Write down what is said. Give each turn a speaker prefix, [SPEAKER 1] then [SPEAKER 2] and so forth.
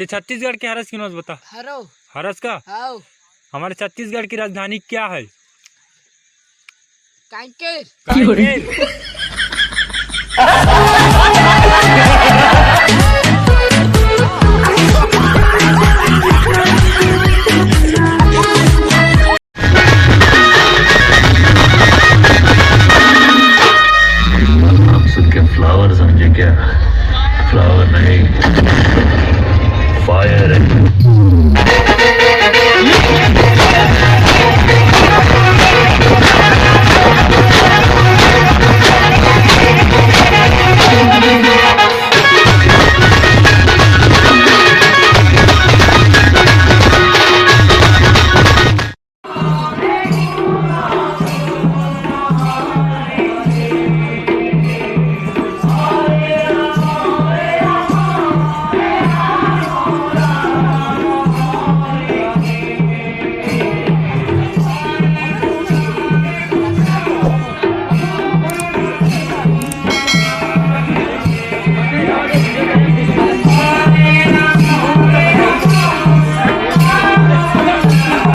[SPEAKER 1] ते छत्तीसगढ़ के हरस क्यों बता।
[SPEAKER 2] हरो
[SPEAKER 1] हरस का
[SPEAKER 2] हाउ
[SPEAKER 1] हमारे छत्तीसगढ़ की राजधानी क्या है?
[SPEAKER 2] कांकेर
[SPEAKER 1] कांकेर।
[SPEAKER 3] फ्लावर समझे क्या? फ्लावर नहीं, फायर है।